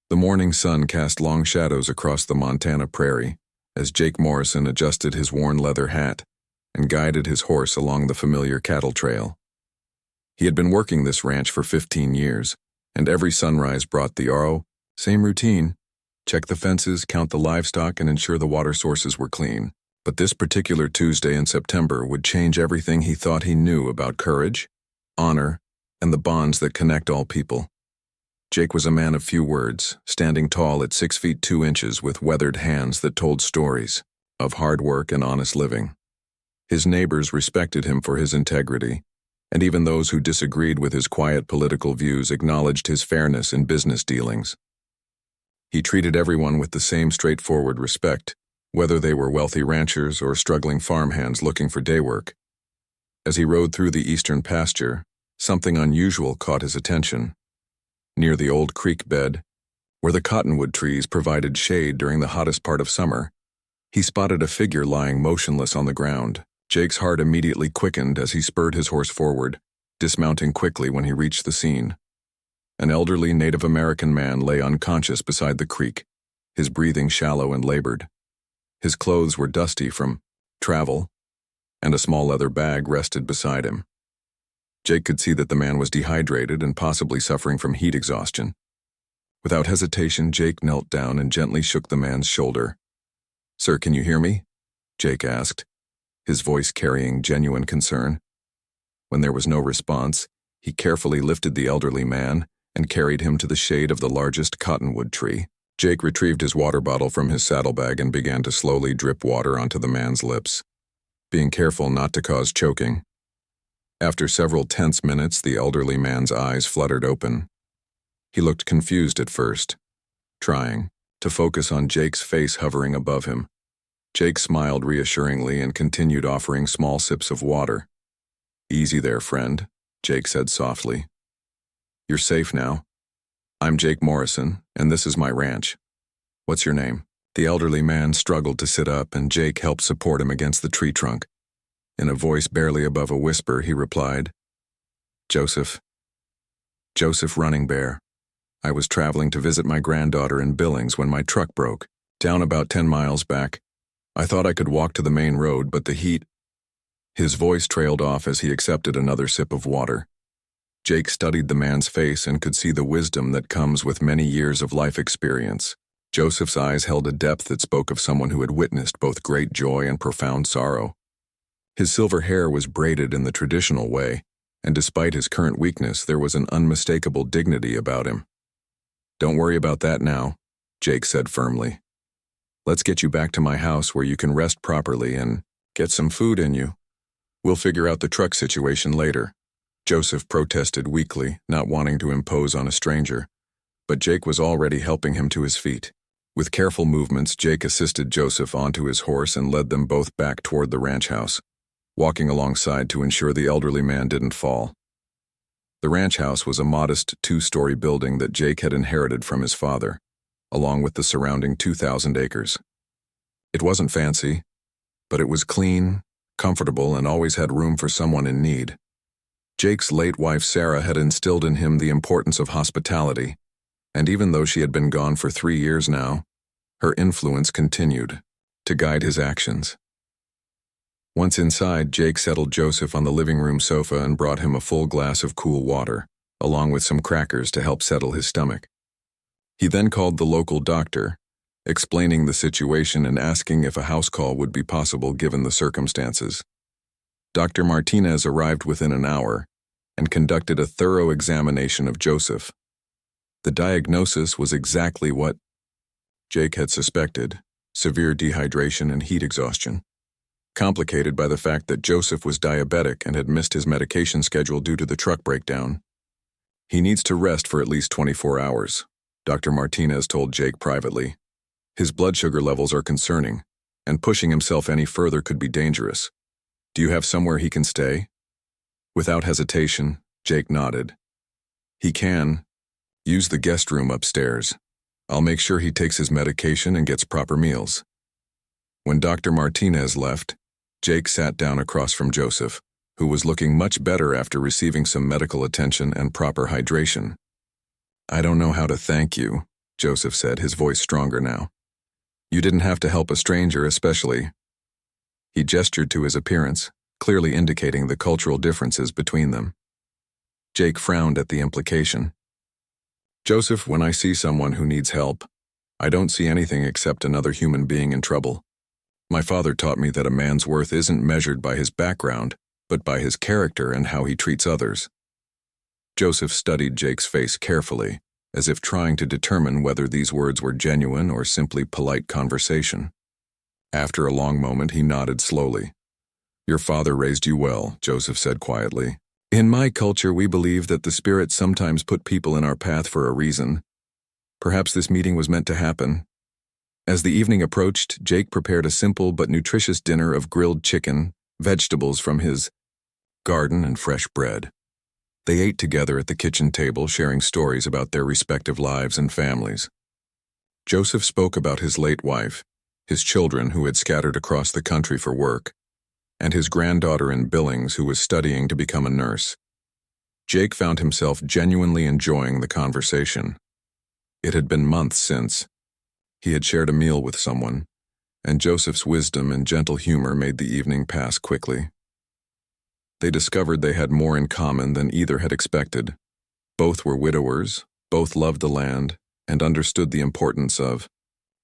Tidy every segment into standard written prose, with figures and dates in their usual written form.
The morning sun cast long shadows across the Montana prairie as Jake Morrison adjusted his worn leather hat and guided his horse along the familiar cattle trail. He had been working this ranch for 15 years, and every sunrise brought the same routine: check the fences, count the livestock, and ensure the water sources were clean. But this particular Tuesday in September would change everything he thought he knew about courage, honor, and the bonds that connect all people. Jake was a man of few words, standing tall at 6 feet 2 inches with weathered hands that told stories of hard work and honest living. His neighbors respected him for his integrity, and even those who disagreed with his quiet political views acknowledged his fairness in business dealings. He treated everyone with the same straightforward respect, whether they were wealthy ranchers or struggling farmhands looking for day work. As he rode through the eastern pasture, something unusual caught his attention. Near the old creek bed, where the cottonwood trees provided shade during the hottest part of summer, he spotted a figure lying motionless on the ground. Jake's heart immediately quickened as he spurred his horse forward, dismounting quickly when he reached the scene. An elderly Native American man lay unconscious beside the creek, his breathing shallow and labored. His clothes were dusty from travel, and a small leather bag rested beside him. Jake could see that the man was dehydrated and possibly suffering from heat exhaustion. Without hesitation, Jake knelt down and gently shook the man's shoulder. "Sir, can you hear me?" Jake asked, his voice carrying genuine concern. When there was no response, he carefully lifted the elderly man and carried him to the shade of the largest cottonwood tree. Jake retrieved his water bottle from his saddlebag and began to slowly drip water onto the man's lips, being careful not to cause choking. After several tense minutes, the elderly man's eyes fluttered open. He looked confused at first, trying to focus on Jake's face hovering above him. Jake smiled reassuringly and continued offering small sips of water. "Easy there, friend," Jake said softly. "You're safe now. I'm Jake Morrison, and this is my ranch. What's your name?" The elderly man struggled to sit up, and Jake helped support him against the tree trunk. In a voice barely above a whisper, he replied, "Joseph. Joseph Running Bear. I was traveling to visit my granddaughter in Billings when my truck broke, down about 10 miles back. I thought I could walk to the main road, but the heat—" His voice trailed off as he accepted another sip of water. Jake studied the man's face and could see the wisdom that comes with many years of life experience. Joseph's eyes held a depth that spoke of someone who had witnessed both great joy and profound sorrow. His silver hair was braided in the traditional way, and despite his current weakness, there was an unmistakable dignity about him. "Don't worry about that now," Jake said firmly. "Let's get you back to my house where you can rest properly and get some food in you. We'll figure out the truck situation later." Joseph protested weakly, not wanting to impose on a stranger, but Jake was already helping him to his feet. With careful movements, Jake assisted Joseph onto his horse and led them both back toward the ranch house, walking alongside to ensure the elderly man didn't fall. The ranch house was a modest 2-story building that Jake had inherited from his father, along with the surrounding 2,000 acres. It wasn't fancy, but it was clean, comfortable, and always had room for someone in need. Jake's late wife Sarah had instilled in him the importance of hospitality, and even though she had been gone for 3 years now, her influence continued to guide his actions. Once inside, Jake settled Joseph on the living room sofa and brought him a full glass of cool water, along with some crackers to help settle his stomach. He then called the local doctor, explaining the situation and asking if a house call would be possible given the circumstances. Dr. Martinez arrived within an hour and conducted a thorough examination of Joseph. The diagnosis was exactly what Jake had suspected: severe dehydration and heat exhaustion, complicated by the fact that Joseph was diabetic and had missed his medication schedule due to the truck breakdown. "He needs to rest for at least 24 hours, Dr. Martinez told Jake privately. "His blood sugar levels are concerning, and pushing himself any further could be dangerous. Do you have somewhere he can stay?" Without hesitation, Jake nodded. "He can use the guest room upstairs. I'll make sure he takes his medication and gets proper meals." When Dr. Martinez left, Jake sat down across from Joseph, who was looking much better after receiving some medical attention and proper hydration. "I don't know how to thank you," Joseph said, his voice stronger now. You didn't have to help a stranger, especially. He gestured to his appearance, clearly indicating the cultural differences between them. Jake frowned at the implication. Joseph, when I see someone who needs help, I don't see anything except another human being in trouble. My father taught me that a man's worth isn't measured by his background, but by his character and how he treats others. Joseph studied Jake's face carefully, as if trying to determine whether these words were genuine or simply polite conversation. After a long moment, he nodded slowly. Your father raised you well, Joseph said quietly. In my culture, we believe that the spirits sometimes put people in our path for a reason. Perhaps this meeting was meant to happen. As the evening approached, Jake prepared a simple but nutritious dinner of grilled chicken, vegetables from his garden, and fresh bread. They ate together at the kitchen table, sharing stories about their respective lives and families. Joseph spoke about his late wife, his children who had scattered across the country for work, and his granddaughter in Billings who was studying to become a nurse. Jake found himself genuinely enjoying the conversation. It had been months since he had shared a meal with someone, and Joseph's wisdom and gentle humor made the evening pass quickly. They discovered they had more in common than either had expected. Both were widowers, both loved the land, and understood the importance of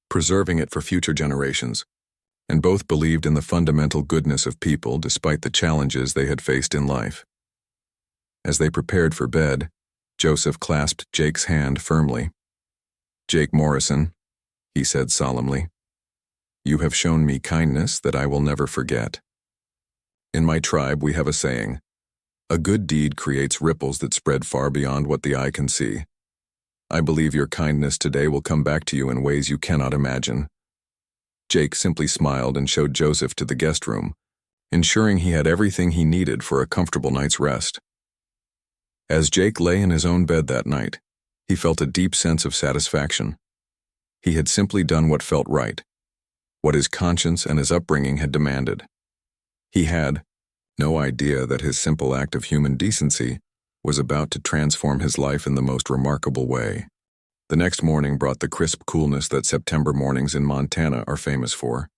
preserving it for future generations, and both believed in the fundamental goodness of people despite the challenges they had faced in life. As they prepared for bed, Joseph clasped Jake's hand firmly. Jake Morrison, he said solemnly, you have shown me kindness that I will never forget. In my tribe, we have a saying, a good deed creates ripples that spread far beyond what the eye can see. I believe your kindness today will come back to you in ways you cannot imagine. Jake simply smiled and showed Joseph to the guest room, ensuring he had everything he needed for a comfortable night's rest. As Jake lay in his own bed that night, he felt a deep sense of satisfaction. He had simply done what felt right, what his conscience and his upbringing had demanded. He had no idea that his simple act of human decency was about to transform his life in the most remarkable way. The next morning brought the crisp coolness that September mornings in Montana are famous for.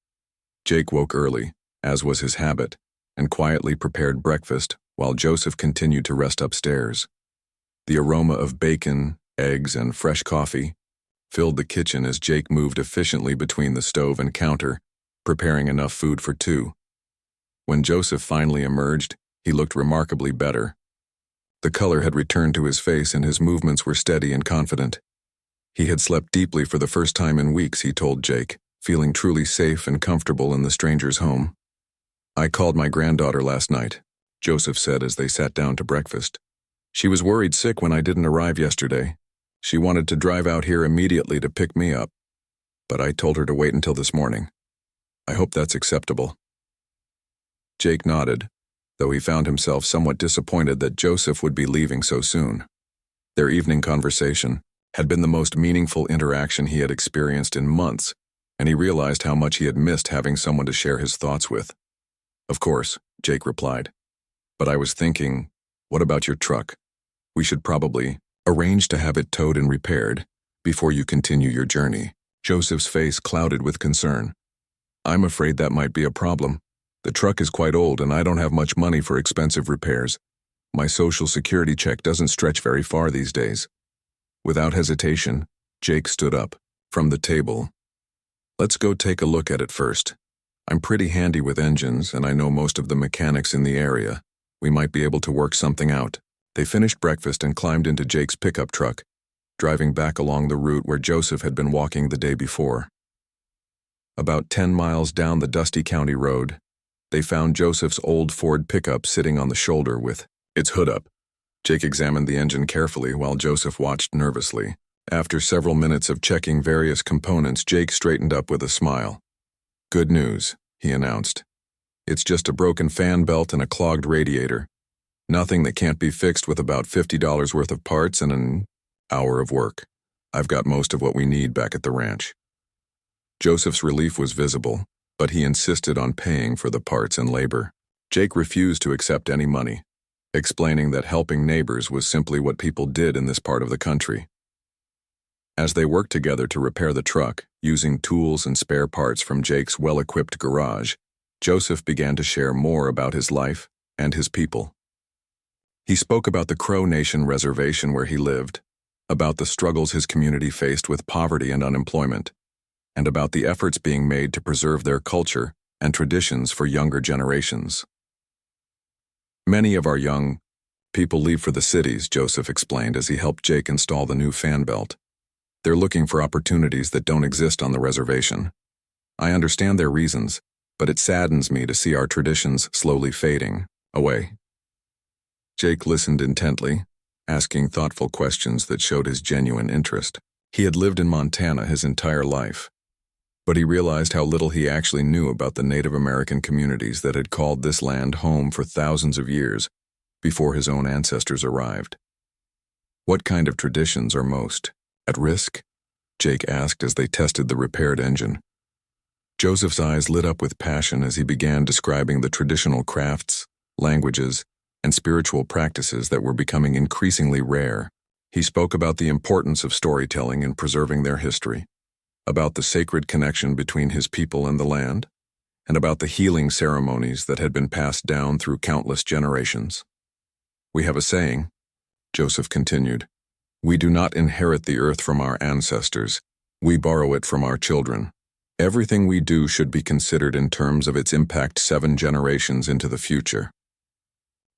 Jake woke early, as was his habit, and quietly prepared breakfast while Joseph continued to rest upstairs. The aroma of bacon, eggs, and fresh coffee filled the kitchen as Jake moved efficiently between the stove and counter, preparing enough food for two. When Joseph finally emerged, he looked remarkably better. The color had returned to his face and his movements were steady and confident. He had slept deeply for the first time in weeks, he told Jake, feeling truly safe and comfortable in the stranger's home. I called my granddaughter last night, Joseph said as they sat down to breakfast. She was worried sick when I didn't arrive yesterday. She wanted to drive out here immediately to pick me up, but I told her to wait until this morning. I hope that's acceptable. Jake nodded, though he found himself somewhat disappointed that Joseph would be leaving so soon. Their evening conversation had been the most meaningful interaction he had experienced in months, and he realized how much he had missed having someone to share his thoughts with. Of course, Jake replied. But I was thinking, what about your truck? We should probably arrange to have it towed and repaired before you continue your journey. Joseph's face clouded with concern. I'm afraid that might be a problem. The truck is quite old and I don't have much money for expensive repairs. My Social Security check doesn't stretch very far these days. Without hesitation, Jake stood up from the table. Let's go take a look at it first. I'm pretty handy with engines and I know most of the mechanics in the area. We might be able to work something out. They finished breakfast and climbed into Jake's pickup truck, driving back along the route where Joseph had been walking the day before. About 10 miles down the dusty county road, they found Joseph's old Ford pickup sitting on the shoulder with its hood up. Jake examined the engine carefully while Joseph watched nervously. After several minutes of checking various components, Jake straightened up with a smile. Good news, he announced. It's just a broken fan belt and a clogged radiator. Nothing that can't be fixed with about $50 worth of parts and an hour of work. I've got most of what we need back at the ranch. Joseph's relief was visible, but he insisted on paying for the parts and labor. Jake refused to accept any money, explaining that helping neighbors was simply what people did in this part of the country. As they worked together to repair the truck, using tools and spare parts from Jake's well-equipped garage, Joseph began to share more about his life and his people. He spoke about the Crow Nation reservation where he lived, about the struggles his community faced with poverty and unemployment, and about the efforts being made to preserve their culture and traditions for younger generations. Many of our young people leave for the cities, Joseph explained as he helped Jake install the new fan belt. They're looking for opportunities that don't exist on the reservation. I understand their reasons, but it saddens me to see our traditions slowly fading away. Jake listened intently, asking thoughtful questions that showed his genuine interest. He had lived in Montana his entire life, but he realized how little he actually knew about the Native American communities that had called this land home for thousands of years before his own ancestors arrived. What kind of traditions are most at risk? Jake asked as they tested the repaired engine. Joseph's eyes lit up with passion as he began describing the traditional crafts, languages, and spiritual practices that were becoming increasingly rare. He spoke about the importance of storytelling in preserving their history, about the sacred connection between his people and the land, and about the healing ceremonies that had been passed down through countless generations. We have a saying, Joseph continued, we do not inherit the earth from our ancestors, we borrow it from our children. Everything we do should be considered in terms of its impact 7 generations into the future.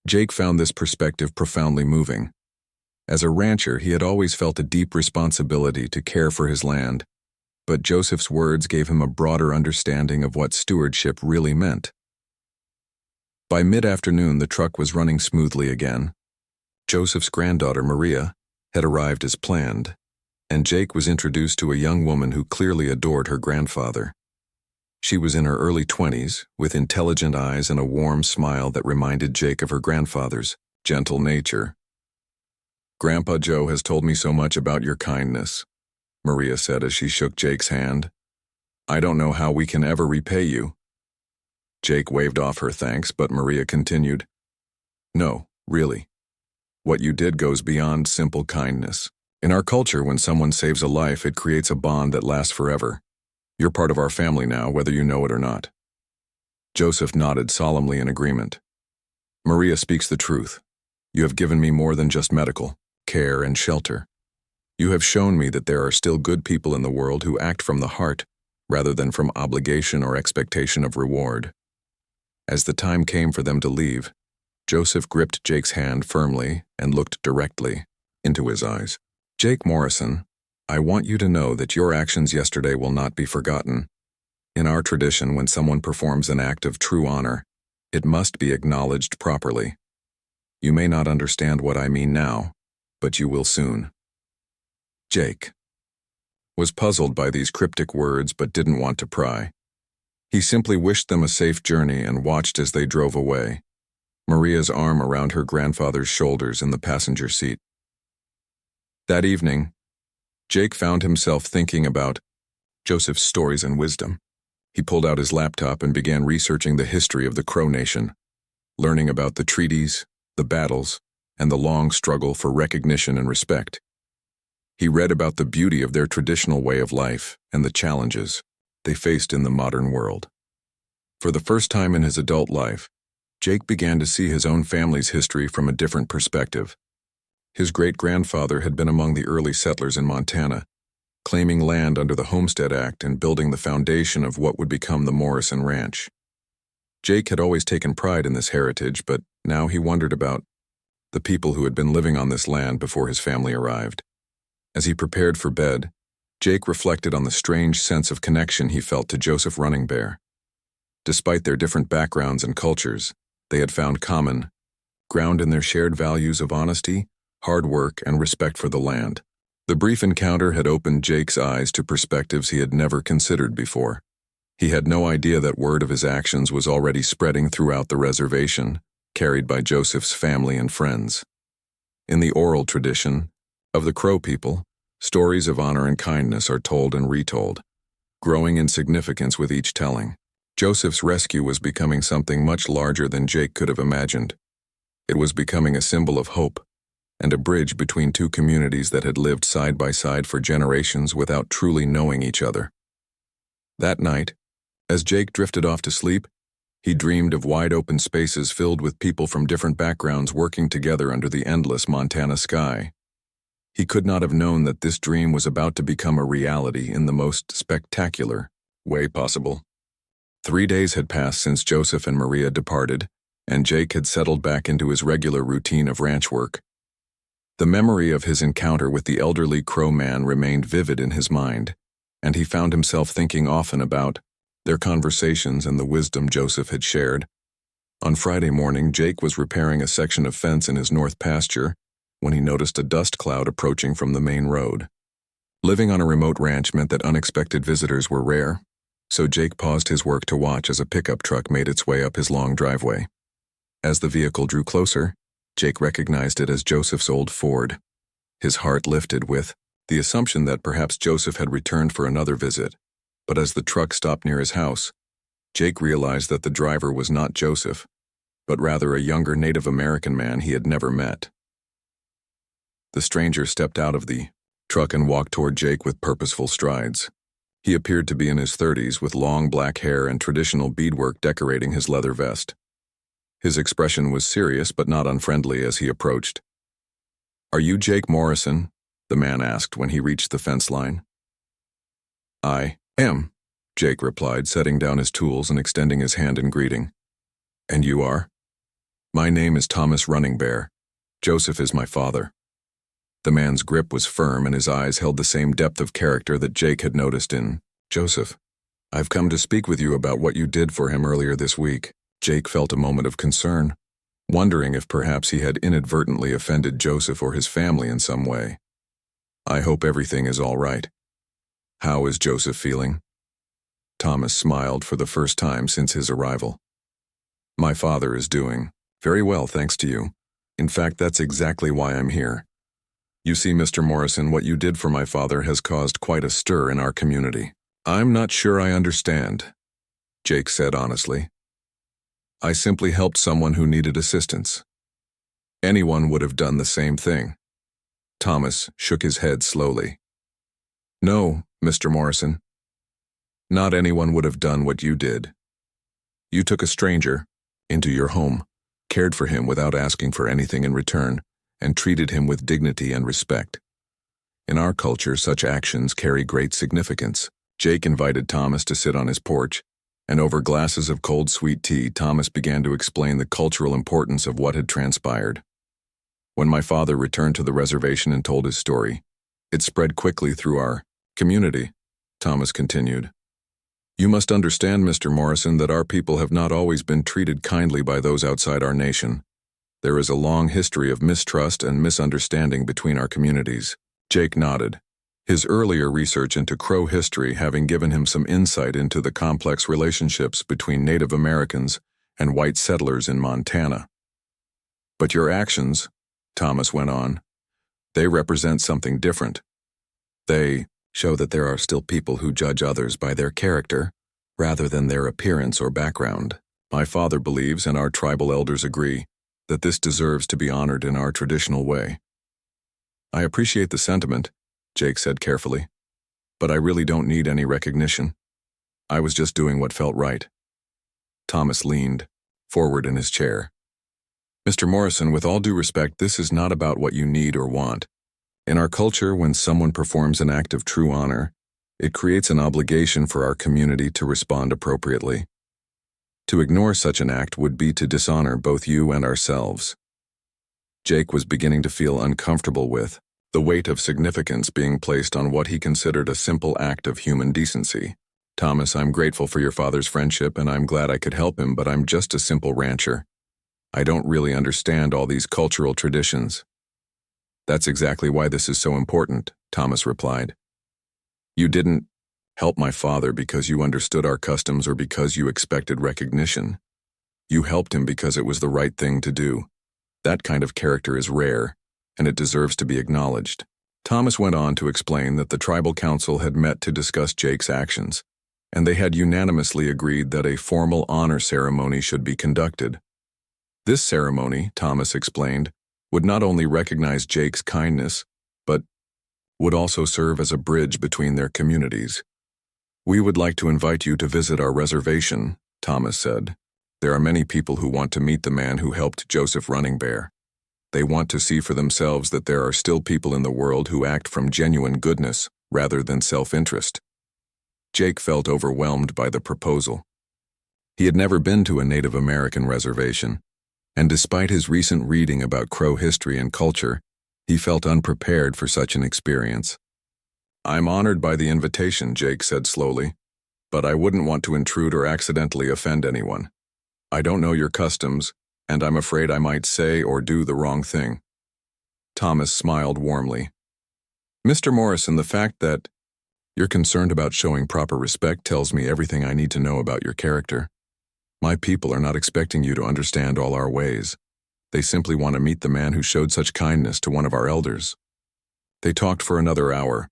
Jake found this perspective profoundly moving. As a rancher, he had always felt a deep responsibility to care for his land, but Joseph's words gave him a broader understanding of what stewardship really meant. By mid-afternoon, the truck was running smoothly again. Joseph's granddaughter, Maria, had arrived as planned, and Jake was introduced to a young woman who clearly adored her grandfather. She was in her early 20s, with intelligent eyes and a warm smile that reminded Jake of her grandfather's gentle nature. Grandpa Joe has told me so much about your kindness, Maria said as she shook Jake's hand. I don't know how we can ever repay you. Jake waved off her thanks, but Maria continued, no, really. What you did goes beyond simple kindness. In our culture, when someone saves a life, it creates a bond that lasts forever. You're part of our family now, whether you know it or not. Joseph nodded solemnly in agreement. Maria speaks the truth. You have given me more than just medical care and shelter. You have shown me that there are still good people in the world who act from the heart rather than from obligation or expectation of reward. As the time came for them to leave, Joseph gripped Jake's hand firmly and looked directly into his eyes. Jake Morrison, I want you to know that your actions yesterday will not be forgotten. In our tradition, when someone performs an act of true honor, it must be acknowledged properly. You may not understand what I mean now, but you will soon. Jake was puzzled by these cryptic words but didn't want to pry. He simply wished them a safe journey and watched as they drove away, Maria's arm around her grandfather's shoulders in the passenger seat. That evening, Jake found himself thinking about Joseph's stories and wisdom. He pulled out his laptop and began researching the history of the Crow Nation, learning about the treaties, the battles, and the long struggle for recognition and respect. He read about the beauty of their traditional way of life and the challenges they faced in the modern world. For the first time in his adult life, Jake began to see his own family's history from a different perspective. His great-grandfather had been among the early settlers in Montana, claiming land under the Homestead Act and building the foundation of what would become the Morrison Ranch. Jake had always taken pride in this heritage, but now he wondered about the people who had been living on this land before his family arrived. As he prepared for bed, Jake reflected on the strange sense of connection he felt to Joseph Running Bear. Despite their different backgrounds and cultures, they had found common ground in their shared values of honesty, hard work, and respect for the land. The brief encounter had opened Jake's eyes to perspectives he had never considered before. He had no idea that word of his actions was already spreading throughout the reservation, carried by Joseph's family and friends. In the oral tradition of the Crow people, stories of honor and kindness are told and retold, growing in significance with each telling. Joseph's rescue was becoming something much larger than Jake could have imagined. It was becoming a symbol of hope, and a bridge between two communities that had lived side by side for generations without truly knowing each other. That night, as Jake drifted off to sleep, he dreamed of wide-open spaces filled with people from different backgrounds working together under the endless Montana sky. He could not have known that this dream was about to become a reality in the most spectacular way possible. 3 days had passed since Joseph and Maria departed, and Jake had settled back into his regular routine of ranch work. The memory of his encounter with the elderly Crow man remained vivid in his mind, and he found himself thinking often about their conversations and the wisdom Joseph had shared. On Friday morning, Jake was repairing a section of fence in his north pasture when he noticed a dust cloud approaching from the main road. Living on a remote ranch meant that unexpected visitors were rare, so Jake paused his work to watch as a pickup truck made its way up his long driveway. As the vehicle drew closer, Jake recognized it as Joseph's old Ford. His heart lifted with the assumption that perhaps Joseph had returned for another visit, but as the truck stopped near his house, Jake realized that the driver was not Joseph, but rather a younger Native American man he had never met. The stranger stepped out of the truck and walked toward Jake with purposeful strides. He appeared to be in his 30s with long black hair and traditional beadwork decorating his leather vest. His expression was serious but not unfriendly as he approached. "Are you Jake Morrison?" the man asked when he reached the fence line. "I am," Jake replied, setting down his tools and extending his hand in greeting. "And you are?" "My name is Thomas Running Bear. Joseph is my father." The man's grip was firm and his eyes held the same depth of character that Jake had noticed in Joseph. "I've come to speak with you about what you did for him earlier this week." Jake felt a moment of concern, wondering if perhaps he had inadvertently offended Joseph or his family in some way. "I hope everything is all right. How is Joseph feeling?" Thomas smiled for the first time since his arrival. "My father is doing very well, thanks to you. In fact, that's exactly why I'm here. You see, Mr. Morrison, what you did for my father has caused quite a stir in our community." "I'm not sure I understand," Jake said honestly. "I simply helped someone who needed assistance. Anyone would have done the same thing." Thomas shook his head slowly. "No, Mr. Morrison. Not anyone would have done what you did. You took a stranger into your home, cared for him without asking for anything in return, and treated him with dignity and respect. In our culture, such actions carry great significance." Jake invited Thomas to sit on his porch, and over glasses of cold sweet tea, Thomas began to explain the cultural importance of what had transpired. "When my father returned to the reservation and told his story, it spread quickly through our community," Thomas continued. "You must understand, Mr. Morrison, that our people have not always been treated kindly by those outside our nation. There is a long history of mistrust and misunderstanding between our communities." Jake nodded, his earlier research into Crow history having given him some insight into the complex relationships between Native Americans and white settlers in Montana. "But your actions," Thomas went on, "they represent something different. They show that there are still people who judge others by their character rather than their appearance or background. My father believes, and our tribal elders agree, that this deserves to be honored in our traditional way." "I appreciate the sentiment," Jake said carefully, "but I really don't need any recognition. I was just doing what felt right." Thomas leaned forward in his chair. "Mr. Morrison, with all due respect, this is not about what you need or want. In our culture, when someone performs an act of true honor, it creates an obligation for our community to respond appropriately. To ignore such an act would be to dishonor both you and ourselves." Jake was beginning to feel uncomfortable with the weight of significance being placed on what he considered a simple act of human decency. "Thomas, I'm grateful for your father's friendship and I'm glad I could help him, but I'm just a simple rancher. I don't really understand all these cultural traditions." "That's exactly why this is so important," Thomas replied. "You didn't help my father because you understood our customs or because you expected recognition. You helped him because it was the right thing to do. That kind of character is rare, and it deserves to be acknowledged." Thomas went on to explain that the tribal council had met to discuss Jake's actions, and they had unanimously agreed that a formal honor ceremony should be conducted. This ceremony, Thomas explained, would not only recognize Jake's kindness, but would also serve as a bridge between their communities. "We would like to invite you to visit our reservation," Thomas said. "There are many people who want to meet the man who helped Joseph Running Bear. They want to see for themselves that there are still people in the world who act from genuine goodness rather than self-interest." Jake felt overwhelmed by the proposal. He had never been to a Native American reservation, and despite his recent reading about Crow history and culture, he felt unprepared for such an experience. "I'm honored by the invitation," Jake said slowly, "but I wouldn't want to intrude or accidentally offend anyone. I don't know your customs, and I'm afraid I might say or do the wrong thing." Thomas smiled warmly. "Mr. Morrison, the fact that you're concerned about showing proper respect tells me everything I need to know about your character. My people are not expecting you to understand all our ways. They simply want to meet the man who showed such kindness to one of our elders." They talked for another hour,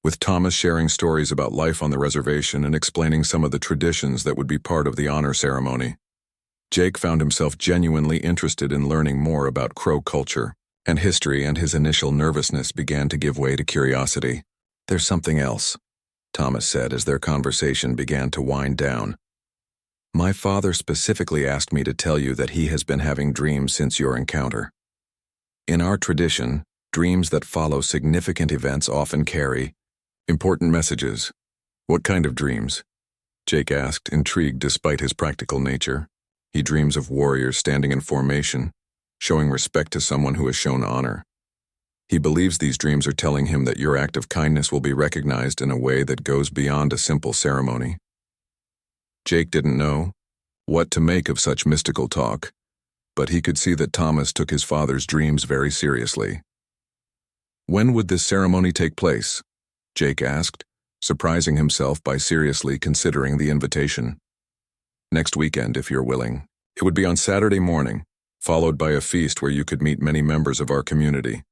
with Thomas sharing stories about life on the reservation and explaining some of the traditions that would be part of the honor ceremony. Jake found himself genuinely interested in learning more about Crow culture and history, and his initial nervousness began to give way to curiosity. "There's something else," Thomas said as their conversation began to wind down. "My father specifically asked me to tell you that he has been having dreams since your encounter. In our tradition, dreams that follow significant events often carry important messages." "What kind of dreams?" Jake asked, intrigued despite his practical nature. "He dreams of warriors standing in formation, showing respect to someone who has shown honor. He believes these dreams are telling him that your act of kindness will be recognized in a way that goes beyond a simple ceremony." Jake didn't know what to make of such mystical talk, but he could see that Thomas took his father's dreams very seriously. "When would this ceremony take place?" Jake asked, surprising himself by seriously considering the invitation. "Next weekend, if you're willing. It would be on Saturday morning, followed by a feast where you could meet many members of our community.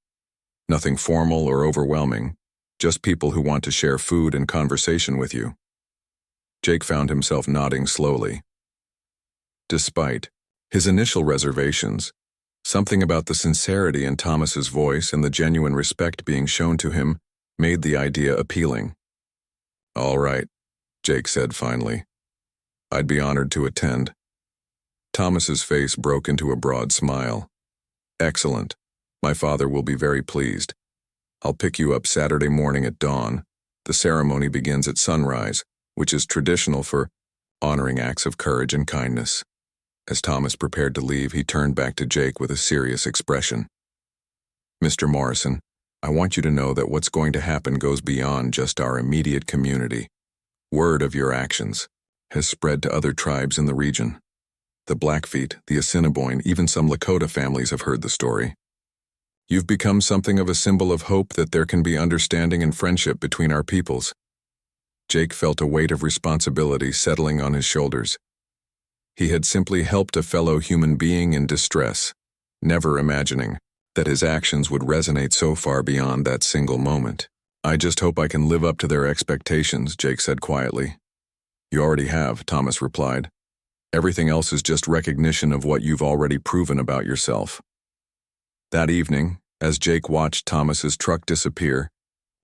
Nothing formal or overwhelming, just people who want to share food and conversation with you." Jake found himself nodding slowly. Despite his initial reservations, something about the sincerity in Thomas's voice and the genuine respect being shown to him made the idea appealing. "All right," Jake said finally. "I'd be honored to attend." Thomas's face broke into a broad smile. "Excellent. My father will be very pleased. I'll pick you up Saturday morning at dawn. The ceremony begins at sunrise, which is traditional for honoring acts of courage and kindness." As Thomas prepared to leave, he turned back to Jake with a serious expression. "Mr. Morrison, I want you to know that what's going to happen goes beyond just our immediate community. Word of your actions has spread to other tribes in the region. The Blackfeet, the Assiniboine, even some Lakota families have heard the story. You've become something of a symbol of hope that there can be understanding and friendship between our peoples." Jake felt a weight of responsibility settling on his shoulders. He had simply helped a fellow human being in distress, never imagining that his actions would resonate so far beyond that single moment. "I just hope I can live up to their expectations," Jake said quietly. "You already have," Thomas replied. "Everything else is just recognition of what you've already proven about yourself." That evening, as Jake watched Thomas's truck disappear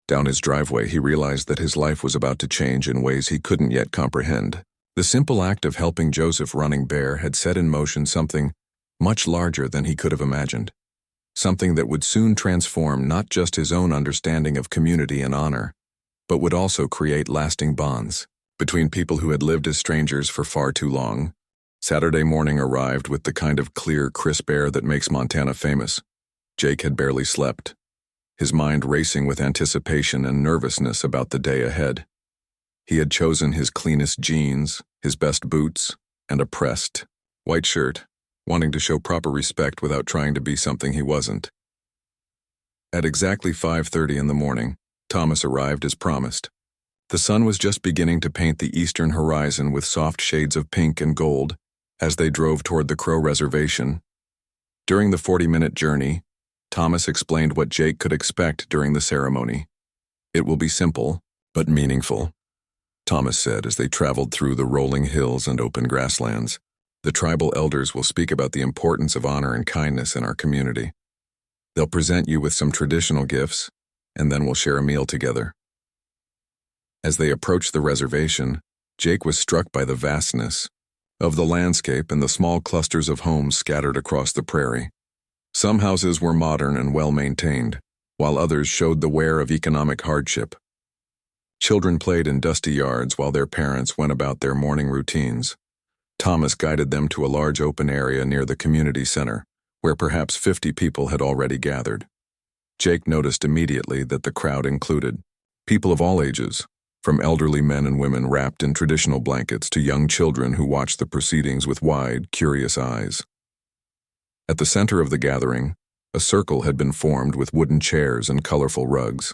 down his driveway, he realized that his life was about to change in ways he couldn't yet comprehend. The simple act of helping Joseph Running Bear had set in motion something much larger than he could have imagined. Something that would soon transform not just his own understanding of community and honor, but would also create lasting bonds between people who had lived as strangers for far too long. Saturday morning arrived with the kind of clear, crisp air that makes Montana famous. Jake had barely slept, his mind racing with anticipation and nervousness about the day ahead. He had chosen his cleanest jeans, his best boots, and a pressed, white shirt, wanting to show proper respect without trying to be something he wasn't. At exactly 5:30 in the morning, Thomas arrived as promised. The sun was just beginning to paint the eastern horizon with soft shades of pink and gold as they drove toward the Crow Reservation. During the 40-minute journey, Thomas explained what Jake could expect during the ceremony. "It will be simple, but meaningful," Thomas said as they traveled through the rolling hills and open grasslands. "The tribal elders will speak about the importance of honor and kindness in our community. They'll present you with some traditional gifts, and then we'll share a meal together. As they approached the reservation, Jake was struck by the vastness of the landscape and the small clusters of homes scattered across the prairie. Some houses were modern and well-maintained, while others showed the wear of economic hardship. Children played in dusty yards while their parents went about their morning routines. Thomas guided them to a large open area near the community center, where perhaps 50 people had already gathered. Jake noticed immediately that the crowd included people of all ages, from elderly men and women wrapped in traditional blankets to young children who watched the proceedings with wide, curious eyes. At the center of the gathering, a circle had been formed with wooden chairs and colorful rugs.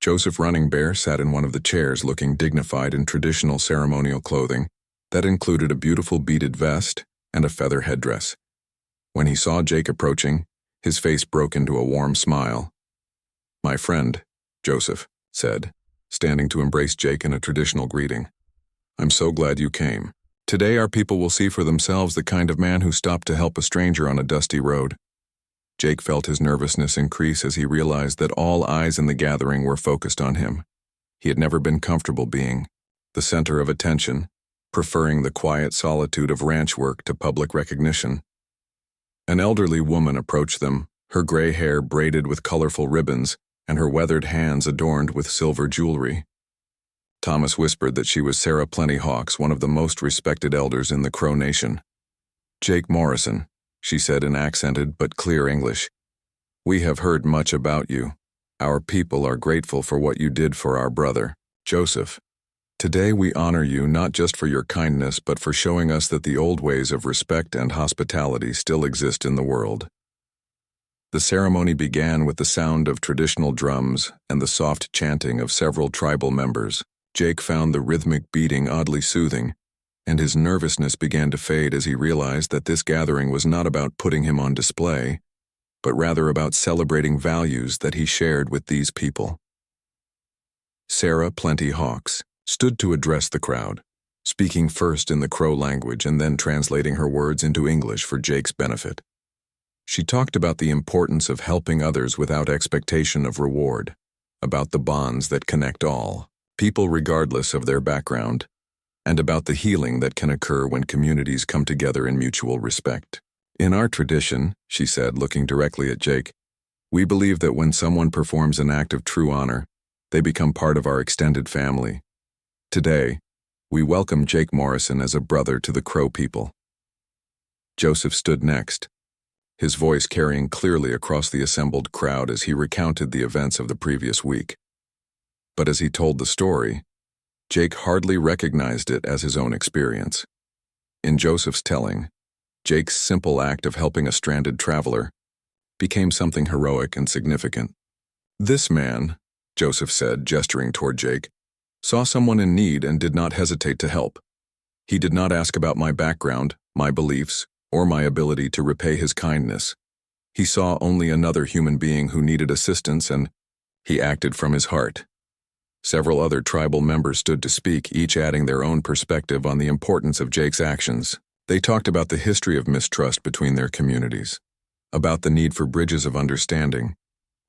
Joseph Running Bear sat in one of the chairs looking dignified in traditional ceremonial clothing that included a beautiful beaded vest and a feather headdress. When he saw Jake approaching, his face broke into a warm smile. "My friend," Joseph said, standing to embrace Jake in a traditional greeting. "I'm so glad you came. Today our people will see for themselves the kind of man who stopped to help a stranger on a dusty road." Jake felt his nervousness increase as he realized that all eyes in the gathering were focused on him. He had never been comfortable being the center of attention, preferring the quiet solitude of ranch work to public recognition. An elderly woman approached them, her gray hair braided with colorful ribbons and her weathered hands adorned with silver jewelry. Thomas whispered that she was Sarah Plenty Hawks, one of the most respected elders in the Crow Nation. "Jake Morrison," she said in accented but clear English. "We have heard much about you. Our people are grateful for what you did for our brother, Joseph. Today we honor you not just for your kindness but for showing us that the old ways of respect and hospitality still exist in the world." The ceremony began with the sound of traditional drums and the soft chanting of several tribal members. Jake found the rhythmic beating oddly soothing, and his nervousness began to fade as he realized that this gathering was not about putting him on display, but rather about celebrating values that he shared with these people. Sarah Plenty Hawks stood to address the crowd, speaking first in the Crow language and then translating her words into English for Jake's benefit. She talked about the importance of helping others without expectation of reward, about the bonds that connect all people regardless of their background, and about the healing that can occur when communities come together in mutual respect. "In our tradition," she said, looking directly at Jake, "we believe that when someone performs an act of true honor, they become part of our extended family. Today, we welcome Jake Morrison as a brother to the Crow people." Joseph stood next, his voice carrying clearly across the assembled crowd as he recounted the events of the previous week. But as he told the story, Jake hardly recognized it as his own experience. In Joseph's telling, Jake's simple act of helping a stranded traveler became something heroic and significant. "This man," Joseph said, gesturing toward Jake, "saw someone in need and did not hesitate to help. He did not ask about my background, my beliefs, or my ability to repay his kindness. He saw only another human being who needed assistance, and he acted from his heart." Several other tribal members stood to speak, each adding their own perspective on the importance of Jake's actions. They talked about the history of mistrust between their communities, about the need for bridges of understanding,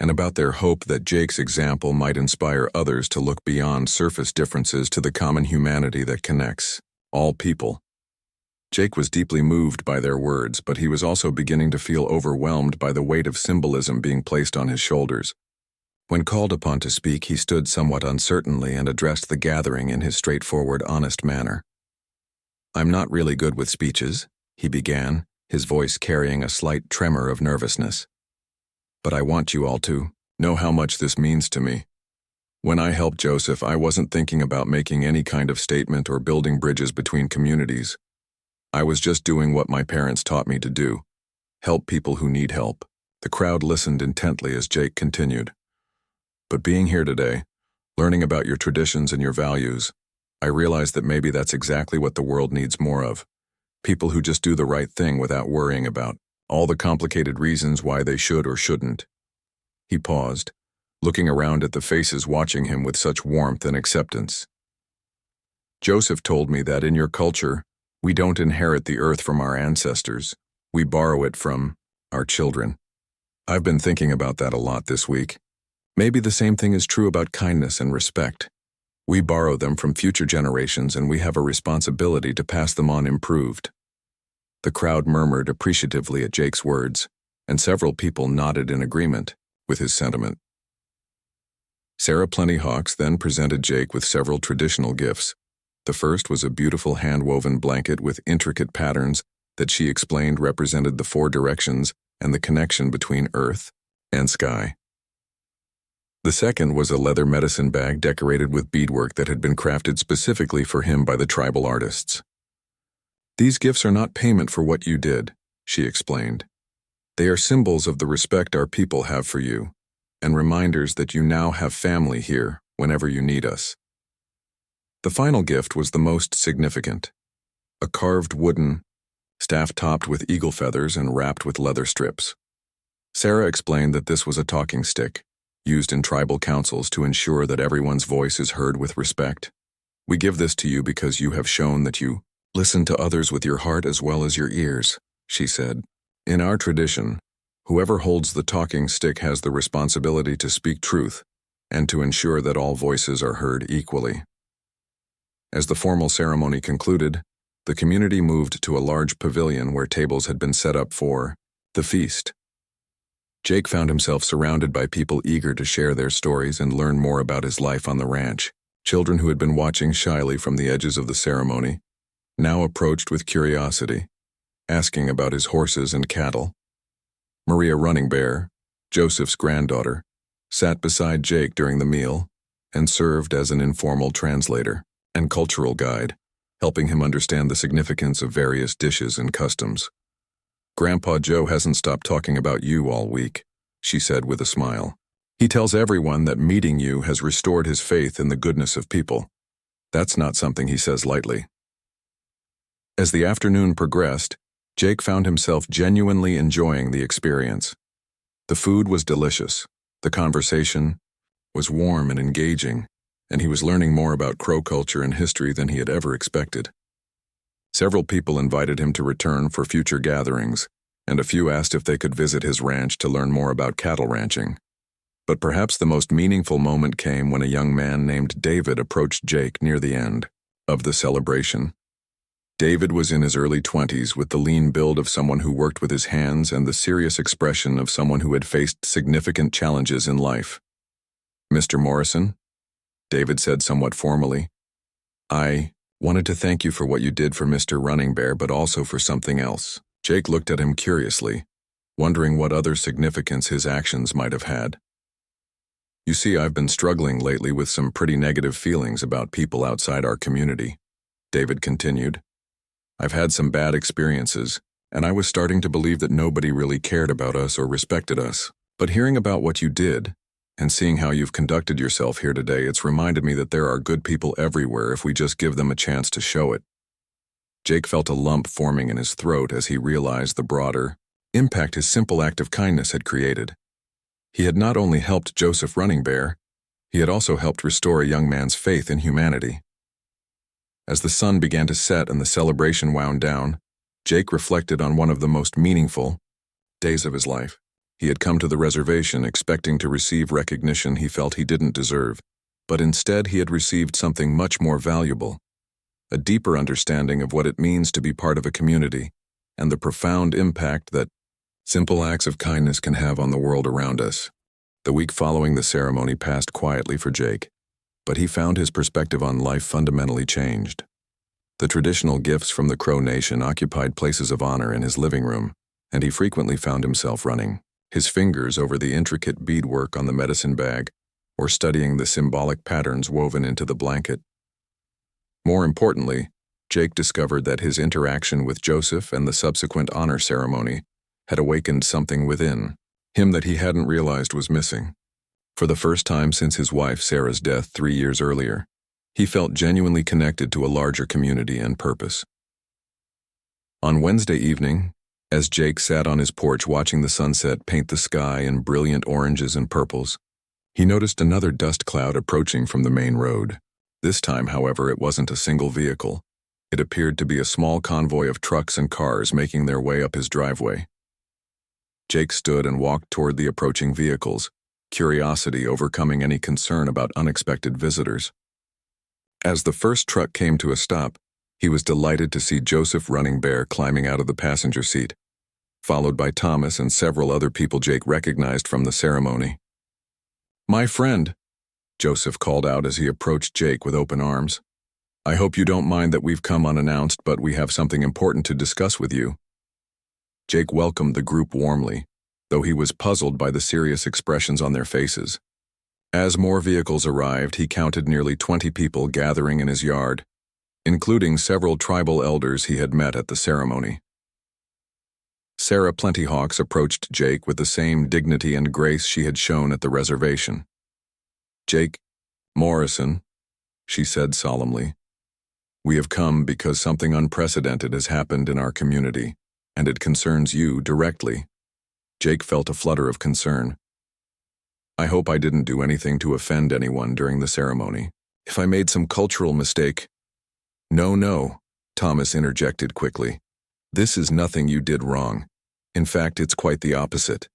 and about their hope that Jake's example might inspire others to look beyond surface differences to the common humanity that connects all people. Jake was deeply moved by their words, but he was also beginning to feel overwhelmed by the weight of symbolism being placed on his shoulders. When called upon to speak, he stood somewhat uncertainly and addressed the gathering in his straightforward, honest manner. "I'm not really good with speeches," he began, his voice carrying a slight tremor of nervousness. "But I want you all to know how much this means to me. When I helped Joseph, I wasn't thinking about making any kind of statement or building bridges between communities. I was just doing what my parents taught me to do, help people who need help." The crowd listened intently as Jake continued. "But being here today, learning about your traditions and your values, I realized that maybe that's exactly what the world needs more of. People who just do the right thing without worrying about all the complicated reasons why they should or shouldn't." He paused, looking around at the faces watching him with such warmth and acceptance. "Joseph told me that in your culture, we don't inherit the earth from our ancestors, we borrow it from our children. I've been thinking about that a lot this week. Maybe the same thing is true about kindness and respect. We borrow them from future generations and we have a responsibility to pass them on improved. The crowd murmured appreciatively at Jake's words, and several people nodded in agreement with his sentiment. Sarah Plentyhawks then presented Jake with several traditional gifts. The first was a beautiful hand-woven blanket with intricate patterns that she explained represented the 4 directions and the connection between earth and sky. The second was a leather medicine bag decorated with beadwork that had been crafted specifically for him by the tribal artists. "These gifts are not payment for what you did," she explained. "They are symbols of the respect our people have for you, and reminders that you now have family here whenever you need us." The final gift was the most significant: a carved wooden staff topped with eagle feathers and wrapped with leather strips. Sarah explained that this was a talking stick, used in tribal councils to ensure that everyone's voice is heard with respect. "We give this to you because you have shown that you listen to others with your heart as well as your ears," she said. "In our tradition, whoever holds the talking stick has the responsibility to speak truth and to ensure that all voices are heard equally." As the formal ceremony concluded, the community moved to a large pavilion where tables had been set up for the feast. Jake found himself surrounded by people eager to share their stories and learn more about his life on the ranch. Children who had been watching shyly from the edges of the ceremony now approached with curiosity, asking about his horses and cattle. Maria Running Bear, Joseph's granddaughter, sat beside Jake during the meal and served as an informal translator and cultural guide, helping him understand the significance of various dishes and customs. "Grandpa Joe hasn't stopped talking about you all week," she said with a smile. "He tells everyone that meeting you has restored his faith in the goodness of people. That's not something he says lightly." As the afternoon progressed, Jake found himself genuinely enjoying the experience. The food was delicious, the conversation was warm and engaging, and he was learning more about Crow culture and history than he had ever expected. Several people invited him to return for future gatherings, and a few asked if they could visit his ranch to learn more about cattle ranching. But perhaps the most meaningful moment came when a young man named David approached Jake near the end of the celebration. David was in his early 20s with the lean build of someone who worked with his hands and the serious expression of someone who had faced significant challenges in life. "Mr. Morrison," David said somewhat formally, "I wanted to thank you for what you did for Mr. Running Bear, but also for something else." Jake looked at him curiously, wondering what other significance his actions might have had. "You see, I've been struggling lately with some pretty negative feelings about people outside our community," David continued. "I've had some bad experiences, and I was starting to believe that nobody really cared about us or respected us. But hearing about what you did, and seeing how you've conducted yourself here today, it's reminded me that there are good people everywhere if we just give them a chance to show it." Jake felt a lump forming in his throat as he realized the broader impact his simple act of kindness had created. He had not only helped Joseph Running Bear, he had also helped restore a young man's faith in humanity. As the sun began to set and the celebration wound down, Jake reflected on one of the most meaningful days of his life. He had come to the reservation expecting to receive recognition he felt he didn't deserve, but instead he had received something much more valuable: a deeper understanding of what it means to be part of a community and the profound impact that simple acts of kindness can have on the world around us. The week following the ceremony passed quietly for Jake, but he found his perspective on life fundamentally changed. The traditional gifts from the Crow Nation occupied places of honor in his living room, and he frequently found himself running his fingers over the intricate beadwork on the medicine bag or studying the symbolic patterns woven into the blanket. More importantly, Jake discovered that his interaction with Joseph and the subsequent honor ceremony had awakened something within him that he hadn't realized was missing. For the first time since his wife Sarah's death 3 years earlier, he felt genuinely connected to a larger community and purpose. On Wednesday evening, as Jake sat on his porch watching the sunset paint the sky in brilliant oranges and purples, he noticed another dust cloud approaching from the main road. This time, however, it wasn't a single vehicle. It appeared to be a small convoy of trucks and cars making their way up his driveway. Jake stood and walked toward the approaching vehicles, curiosity overcoming any concern about unexpected visitors. As the first truck came to a stop, he was delighted to see Joseph Running Bear climbing out of the passenger seat, followed by Thomas and several other people Jake recognized from the ceremony. "My friend," Joseph called out as he approached Jake with open arms. "I hope you don't mind that we've come unannounced, but we have something important to discuss with you." Jake welcomed the group warmly, though he was puzzled by the serious expressions on their faces. As more vehicles arrived, he counted nearly 20 people gathering in his yard, including several tribal elders he had met at the ceremony. Sarah Plentyhawks approached Jake with the same dignity and grace she had shown at the reservation. "Jake Morrison," she said solemnly, "we have come because something unprecedented has happened in our community, and it concerns you directly." Jake felt a flutter of concern. "I hope I didn't do anything to offend anyone during the ceremony. If I made some cultural mistake—" No, Thomas interjected quickly. "This is nothing you did wrong. In fact, it's quite the opposite."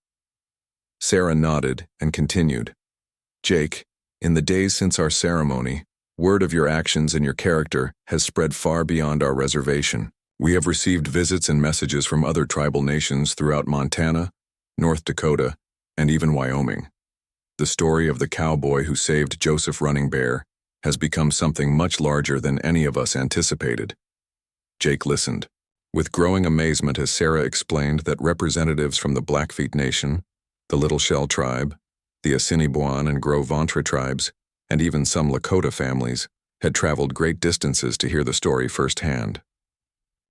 Sarah nodded and continued. "Jake, in the days since our ceremony, word of your actions and your character has spread far beyond our reservation. We have received visits and messages from other tribal nations throughout Montana, North Dakota, and even Wyoming. The story of the cowboy who saved Joseph Running Bear has become something much larger than any of us anticipated." Jake listened, with growing amazement as Sarah explained that representatives from the Blackfeet Nation, the Little Shell Tribe, the Assiniboine and Gros Ventre tribes, and even some Lakota families had traveled great distances to hear the story firsthand.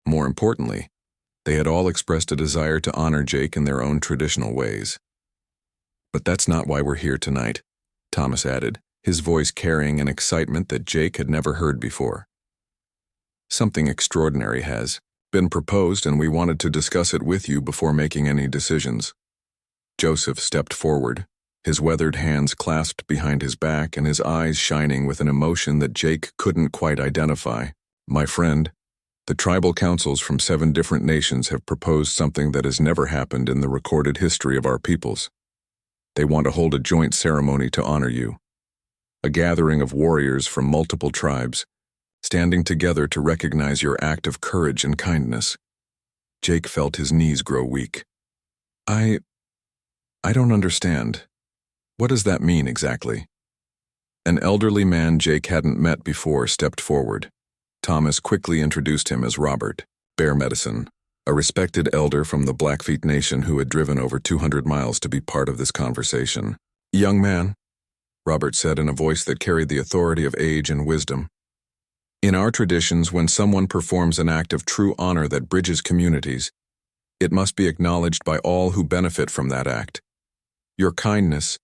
More importantly, they had all expressed a desire to honor Jake in their own traditional ways. "But that's not why we're here tonight," Thomas added, his voice carrying an excitement that Jake had never heard before. "Something extraordinary has been proposed, and we wanted to discuss it with you before making any decisions." Joseph stepped forward, his weathered hands clasped behind his back and his eyes shining with an emotion that Jake couldn't quite identify. "My friend, the tribal councils from 7 different nations have proposed something that has never happened in the recorded history of our peoples. They want to hold a joint ceremony to honor you. A gathering of warriors from multiple tribes, standing together to recognize your act of courage and kindness." Jake felt his knees grow weak. I don't understand. What does that mean exactly?" An elderly man Jake hadn't met before stepped forward. Thomas quickly introduced him as Robert Bear Medicine, a respected elder from the Blackfeet Nation who had driven over 200 miles to be part of this conversation. "Young man," Robert said in a voice that carried the authority of age and wisdom, "in our traditions, when someone performs an act of true honor that bridges communities, it must be acknowledged by all who benefit from that act. Your kindness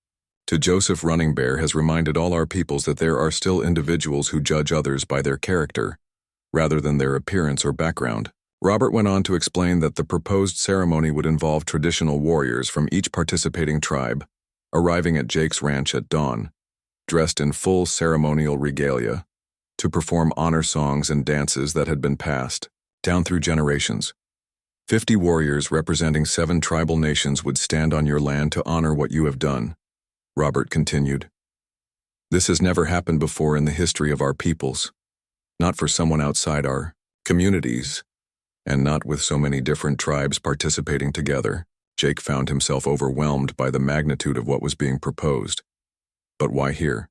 to Joseph Running Bear has reminded all our peoples that there are still individuals who judge others by their character, rather than their appearance or background." Robert went on to explain that the proposed ceremony would involve traditional warriors from each participating tribe, arriving at Jake's ranch at dawn, dressed in full ceremonial regalia, to perform honor songs and dances that had been passed down through generations. 50 warriors representing 7 tribal nations would stand on your land to honor what you have done, Robert continued. "This has never happened before in the history of our peoples, not for someone outside our communities, and not with so many different tribes participating together." Jake found himself overwhelmed by the magnitude of what was being proposed. "But why here?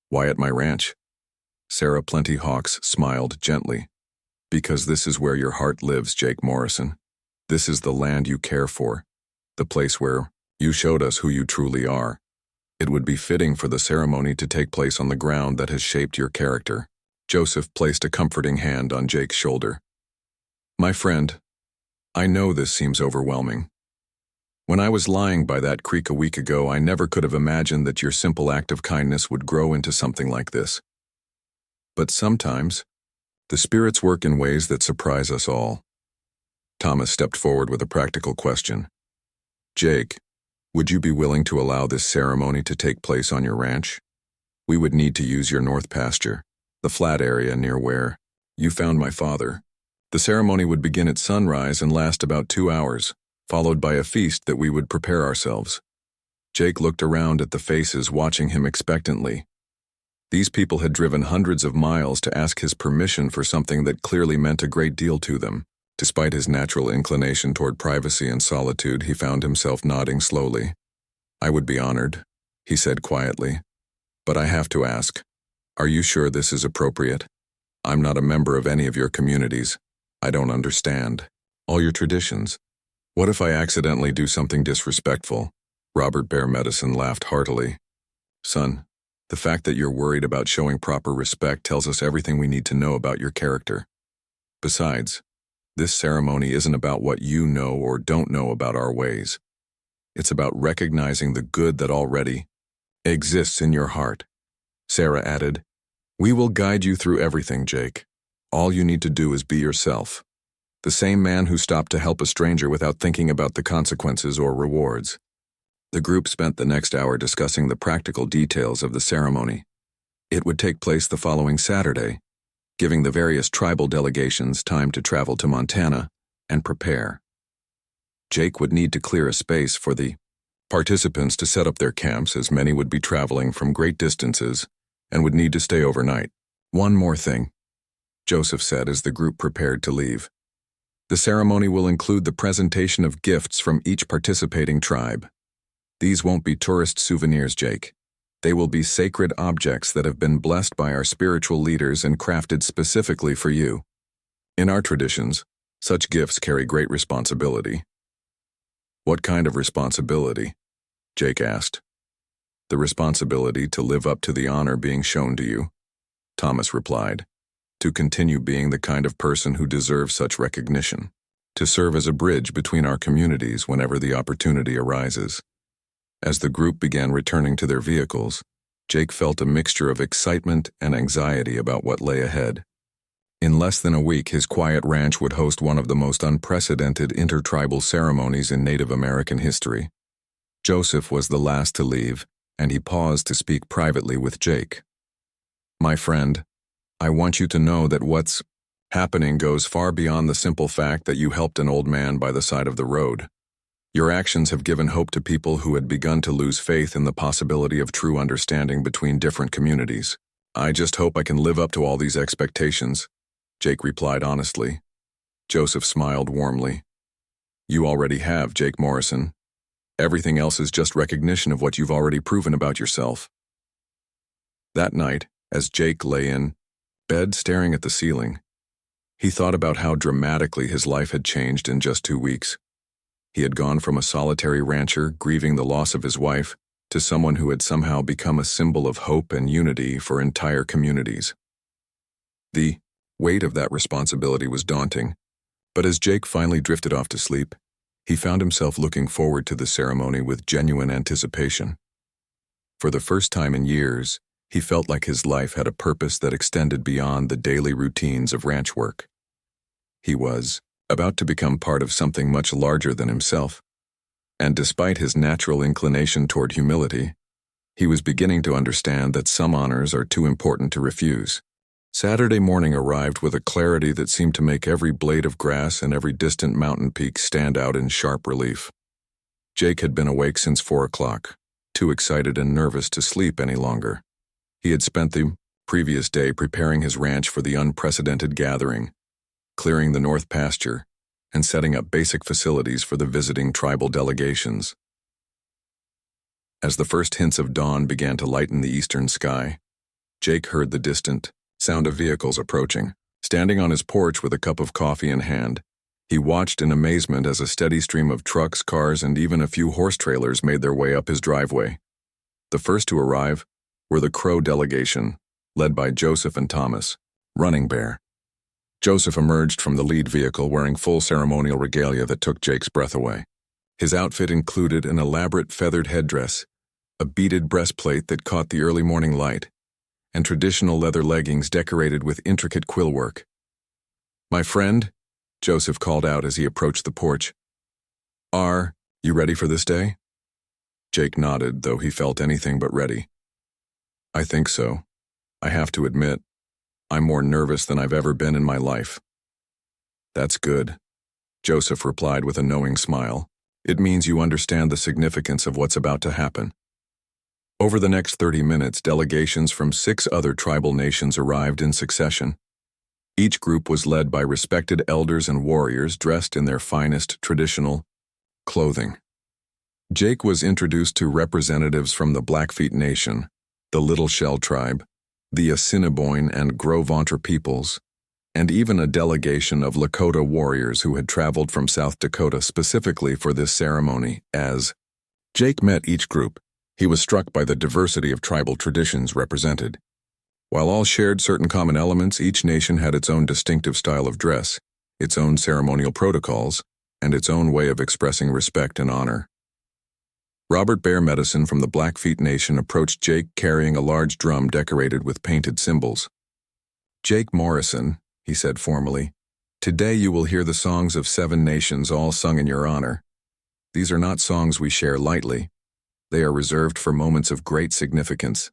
Why at my ranch?" Sarah Plentyhawks smiled gently. "Because this is where your heart lives, Jake Morrison. This is the land you care for, the place where you showed us who you truly are. It would be fitting for the ceremony to take place on the ground that has shaped your character." Joseph placed a comforting hand on Jake's shoulder. "My friend, I know this seems overwhelming. When I was lying by that creek a week ago, I never could have imagined that your simple act of kindness would grow into something like this. But sometimes, the spirits work in ways that surprise us all." Thomas stepped forward with a practical question. "Jake, would you be willing to allow this ceremony to take place on your ranch? We would need to use your north pasture, the flat area near where you found my father. The ceremony would begin at sunrise and last about 2 hours, followed by a feast that we would prepare ourselves. Jake looked around at the faces watching him expectantly. These people had driven hundreds of miles to ask his permission for something that clearly meant a great deal to them. Despite his natural inclination toward privacy and solitude, he found himself nodding slowly. "I would be honored," he said quietly. "But I have to ask, are you sure this is appropriate? I'm not a member of any of your communities. I don't understand all your traditions. What if I accidentally do something disrespectful?" Robert Bear Medicine laughed heartily. "Son, the fact that you're worried about showing proper respect tells us everything we need to know about your character. Besides, this ceremony isn't about what you know or don't know about our ways. It's about recognizing the good that already exists in your heart." Sarah added, "We will guide you through everything, Jake. All you need to do is be yourself. The same man who stopped to help a stranger without thinking about the consequences or rewards." The group spent the next hour discussing the practical details of the ceremony. It would take place the following Saturday, giving the various tribal delegations time to travel to Montana and prepare. Jake would need to clear a space for the participants to set up their camps, as many would be traveling from great distances and would need to stay overnight. "One more thing," Joseph said as the group prepared to leave. "The ceremony will include the presentation of gifts from each participating tribe. These won't be tourist souvenirs, Jake. They will be sacred objects that have been blessed by our spiritual leaders and crafted specifically for you. In our traditions, such gifts carry great responsibility." "What kind of responsibility?" Jake asked. "The responsibility to live up to the honor being shown to you," Thomas replied. "To continue being the kind of person who deserves such recognition. To serve as a bridge between our communities whenever the opportunity arises." As the group began returning to their vehicles, Jake felt a mixture of excitement and anxiety about what lay ahead. In less than a week, his quiet ranch would host one of the most unprecedented intertribal ceremonies in Native American history. Joseph was the last to leave, and he paused to speak privately with Jake. "My friend, I want you to know that what's happening goes far beyond the simple fact that you helped an old man by the side of the road. Your actions have given hope to people who had begun to lose faith in the possibility of true understanding between different communities. I just hope I can live up to all these expectations," Jake replied honestly. Joseph smiled warmly. "You already have, Jake Morrison. Everything else is just recognition of what you've already proven about yourself." That night, as Jake lay in bed staring at the ceiling, he thought about how dramatically his life had changed in just 2 weeks. He had gone from a solitary rancher grieving the loss of his wife to someone who had somehow become a symbol of hope and unity for entire communities. The weight of that responsibility was daunting, but as Jake finally drifted off to sleep, he found himself looking forward to the ceremony with genuine anticipation. For the first time in years, he felt like his life had a purpose that extended beyond the daily routines of ranch work. He was about to become part of something much larger than himself, and despite his natural inclination toward humility, he was beginning to understand that some honors are too important to refuse. Saturday morning arrived with a clarity that seemed to make every blade of grass and every distant mountain peak stand out in sharp relief. Jake had been awake since 4 o'clock, too excited and nervous to sleep any longer. He had spent the previous day preparing his ranch for the unprecedented gathering, clearing the north pasture, and setting up basic facilities for the visiting tribal delegations. As the first hints of dawn began to lighten the eastern sky, Jake heard the distant sound of vehicles approaching. Standing on his porch with a cup of coffee in hand, he watched in amazement as a steady stream of trucks, cars, and even a few horse trailers made their way up his driveway. The first to arrive were the Crow delegation, led by Joseph and Thomas, Running Bear. Joseph emerged from the lead vehicle wearing full ceremonial regalia that took Jake's breath away. His outfit included an elaborate feathered headdress, a beaded breastplate that caught the early morning light, and traditional leather leggings decorated with intricate quill work. "My friend," Joseph called out as he approached the porch, "are you ready for this day?" Jake nodded, though he felt anything but ready. "I think so. I have to admit, I'm more nervous than I've ever been in my life." "That's good," Joseph replied with a knowing smile. It means you understand the significance of what's about to happen. Over the next 30 minutes, delegations from 6 other tribal nations arrived in succession. Each group was led by respected elders and warriors dressed in their finest traditional clothing. Jake was introduced to representatives from the Blackfeet Nation, the Little Shell Tribe, the Assiniboine and Gros Ventre peoples, and even a delegation of Lakota warriors who had traveled from South Dakota specifically for this ceremony. As Jake met each group, he was struck by the diversity of tribal traditions represented. While all shared certain common elements, each nation had its own distinctive style of dress, its own ceremonial protocols, and its own way of expressing respect and honor. Robert Bear Medicine from the Blackfeet Nation approached Jake carrying a large drum decorated with painted symbols. "Jake Morrison," he said formally, "today you will hear the songs of 7 nations all sung in your honor. These are not songs we share lightly. They are reserved for moments of great significance."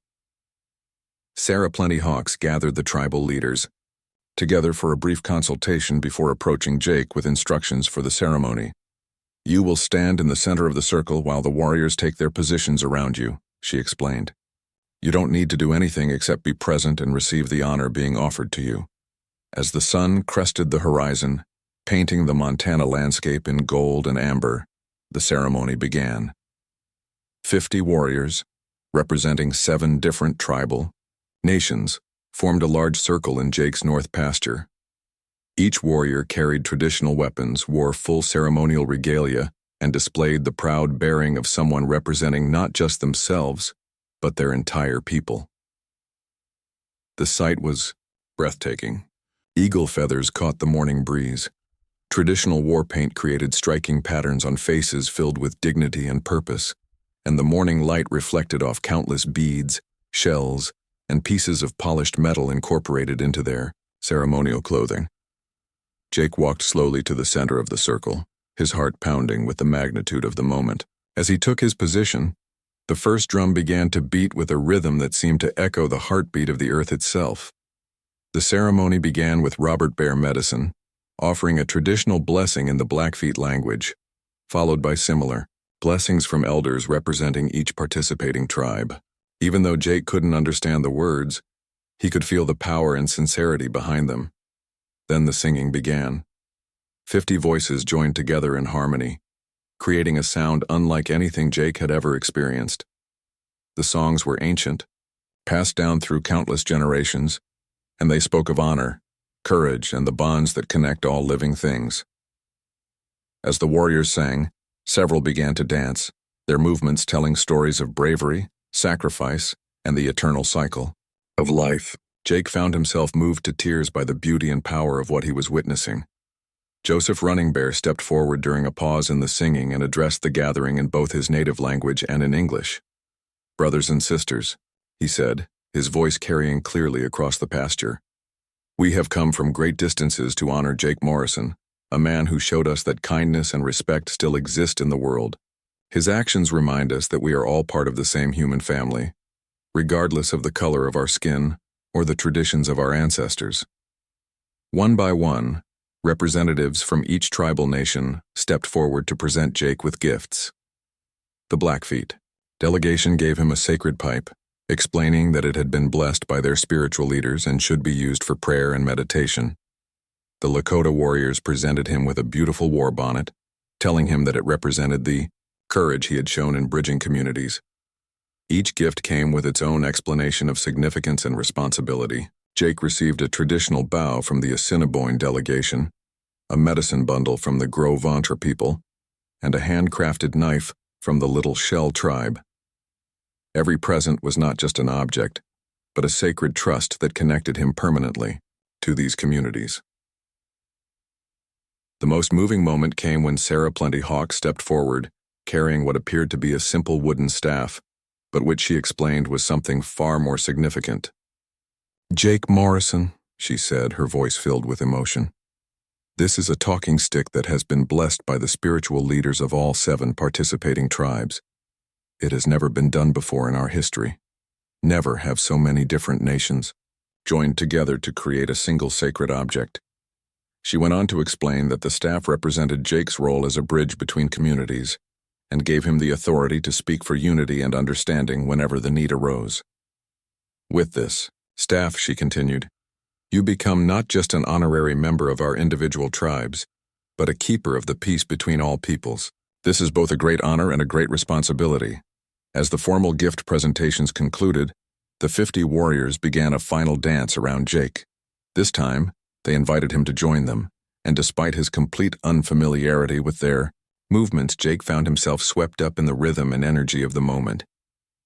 Sarah Plenty Hawks gathered the tribal leaders together for a brief consultation before approaching Jake with instructions for the ceremony. "You will stand in the center of the circle while the warriors take their positions around you," she explained. "You don't need to do anything except be present and receive the honor being offered to you." As the sun crested the horizon, painting the Montana landscape in gold and amber, the ceremony began. 50 warriors, representing 7 different tribal nations, formed a large circle in Jake's north pasture. Each warrior carried traditional weapons, wore full ceremonial regalia, and displayed the proud bearing of someone representing not just themselves, but their entire people. The sight was breathtaking. Eagle feathers caught the morning breeze. Traditional war paint created striking patterns on faces filled with dignity and purpose, and the morning light reflected off countless beads, shells, and pieces of polished metal incorporated into their ceremonial clothing. Jake walked slowly to the center of the circle, his heart pounding with the magnitude of the moment. As he took his position, the first drum began to beat with a rhythm that seemed to echo the heartbeat of the earth itself. The ceremony began with Robert Bear Medicine, offering a traditional blessing in the Blackfeet language, followed by similar blessings from elders representing each participating tribe. Even though Jake couldn't understand the words, he could feel the power and sincerity behind them. Then the singing began. 50 voices joined together in harmony, creating a sound unlike anything Jake had ever experienced. The songs were ancient, passed down through countless generations, and they spoke of honor, courage, and the bonds that connect all living things. As the warriors sang, several began to dance, their movements telling stories of bravery, sacrifice, and the eternal cycle of life. Jake found himself moved to tears by the beauty and power of what he was witnessing. Joseph Running Bear stepped forward during a pause in the singing and addressed the gathering in both his native language and in English. "Brothers and sisters," he said, his voice carrying clearly across the pasture, "we have come from great distances to honor Jake Morrison, a man who showed us that kindness and respect still exist in the world. His actions remind us that we are all part of the same human family, regardless of the color of our skin or the traditions of our ancestors." One by one, representatives from each tribal nation stepped forward to present Jake with gifts. The Blackfeet delegation gave him a sacred pipe, explaining that it had been blessed by their spiritual leaders and should be used for prayer and meditation. The Lakota warriors presented him with a beautiful war bonnet, telling him that it represented the courage he had shown in bridging communities. Each gift came with its own explanation of significance and responsibility. Jake received a traditional bow from the Assiniboine delegation, a medicine bundle from the Gros Ventre people, and a handcrafted knife from the Little Shell Tribe. Every present was not just an object, but a sacred trust that connected him permanently to these communities. The most moving moment came when Sarah Plenty Hawk stepped forward, carrying what appeared to be a simple wooden staff, but which she explained was something far more significant. "Jake Morrison," she said, her voice filled with emotion. "This is a talking stick that has been blessed by the spiritual leaders of all 7 participating tribes. It has never been done before in our history. Never have so many different nations joined together to create a single sacred object. She went on to explain that the staff represented Jake's role as a bridge between communities and gave him the authority to speak for unity and understanding whenever the need arose. With this staff, she continued, you become not just an honorary member of our individual tribes, but a keeper of the peace between all peoples. This is both a great honor and a great responsibility. As the formal gift presentations concluded, the 50 warriors began a final dance around Jake. This time, they invited him to join them, and despite his complete unfamiliarity with their movements, Jake found himself swept up in the rhythm and energy of the moment.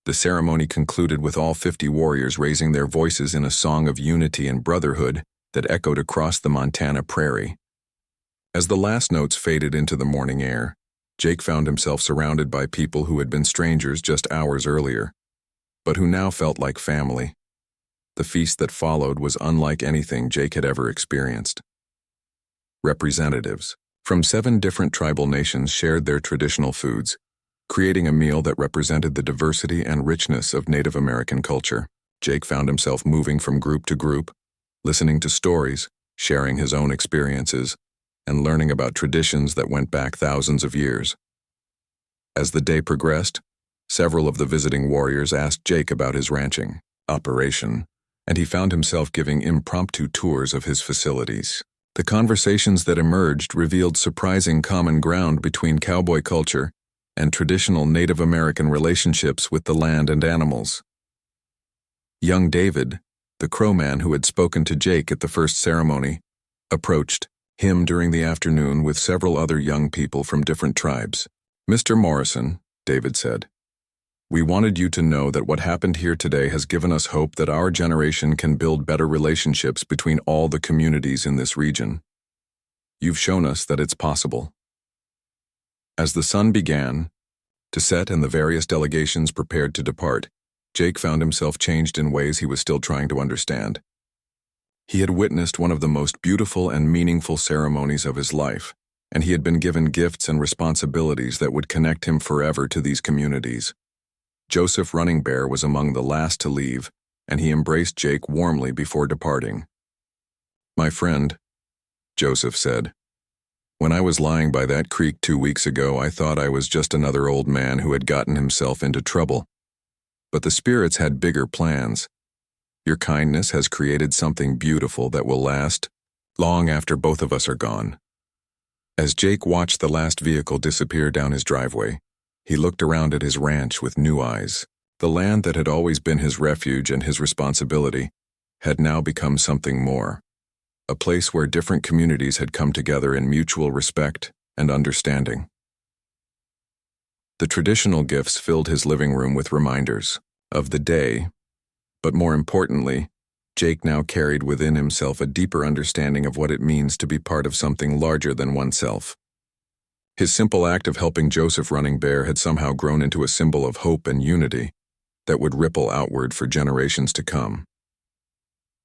The ceremony concluded with all 50 warriors raising their voices in a song of unity and brotherhood that echoed across the Montana prairie. As the last notes faded into the morning air, Jake found himself surrounded by people who had been strangers just hours earlier, but who now felt like family. The feast that followed was unlike anything Jake had ever experienced. Representatives from 7 different tribal nations shared their traditional foods, creating a meal that represented the diversity and richness of Native American culture. Jake found himself moving from group to group, listening to stories, sharing his own experiences, and learning about traditions that went back thousands of years. As the day progressed, several of the visiting warriors asked Jake about his ranching operation, and he found himself giving impromptu tours of his facilities. The conversations that emerged revealed surprising common ground between cowboy culture and traditional Native American relationships with the land and animals. Young David, the crow man who had spoken to Jake at the first ceremony, approached him during the afternoon with several other young people from different tribes. Mr. Morrison, David said, we wanted you to know that what happened here today has given us hope that our generation can build better relationships between all the communities in this region. You've shown us that it's possible. As the sun began to set and the various delegations prepared to depart, Jake found himself changed in ways he was still trying to understand. He had witnessed one of the most beautiful and meaningful ceremonies of his life, and he had been given gifts and responsibilities that would connect him forever to these communities. Joseph Running Bear was among the last to leave, and he embraced Jake warmly before departing. My friend, Joseph said, when I was lying by that creek 2 weeks ago, I thought I was just another old man who had gotten himself into trouble. But the spirits had bigger plans. Your kindness has created something beautiful that will last long after both of us are gone. As Jake watched the last vehicle disappear down his driveway, he looked around at his ranch with new eyes. The land that had always been his refuge and his responsibility had now become something more. A place where different communities had come together in mutual respect and understanding. The traditional gifts filled his living room with reminders of the day, but more importantly, Jake now carried within himself a deeper understanding of what it means to be part of something larger than oneself. His simple act of helping Joseph Running Bear had somehow grown into a symbol of hope and unity that would ripple outward for generations to come.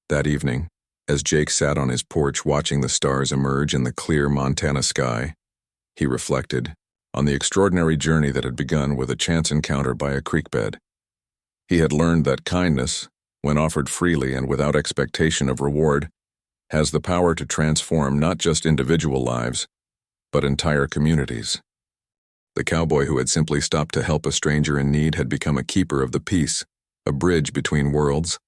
That evening, as Jake sat on his porch watching the stars emerge in the clear Montana sky, he reflected on the extraordinary journey that had begun with a chance encounter by a creek bed. He had learned that kindness, when offered freely and without expectation of reward, has the power to transform not just individual lives, but entire communities. The cowboy who had simply stopped to help a stranger in need had become a keeper of the peace, a bridge between worlds,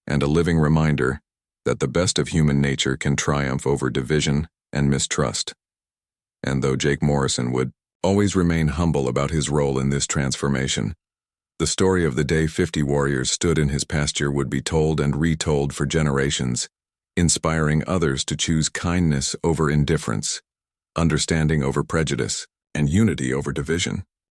and a living reminder that the best of human nature can triumph over division and mistrust. And though Jake Morrison would always remain humble about his role in this transformation, the story of the day 50 warriors stood in his pasture would be told and retold for generations, inspiring others to choose kindness over indifference, understanding over prejudice, and unity over division.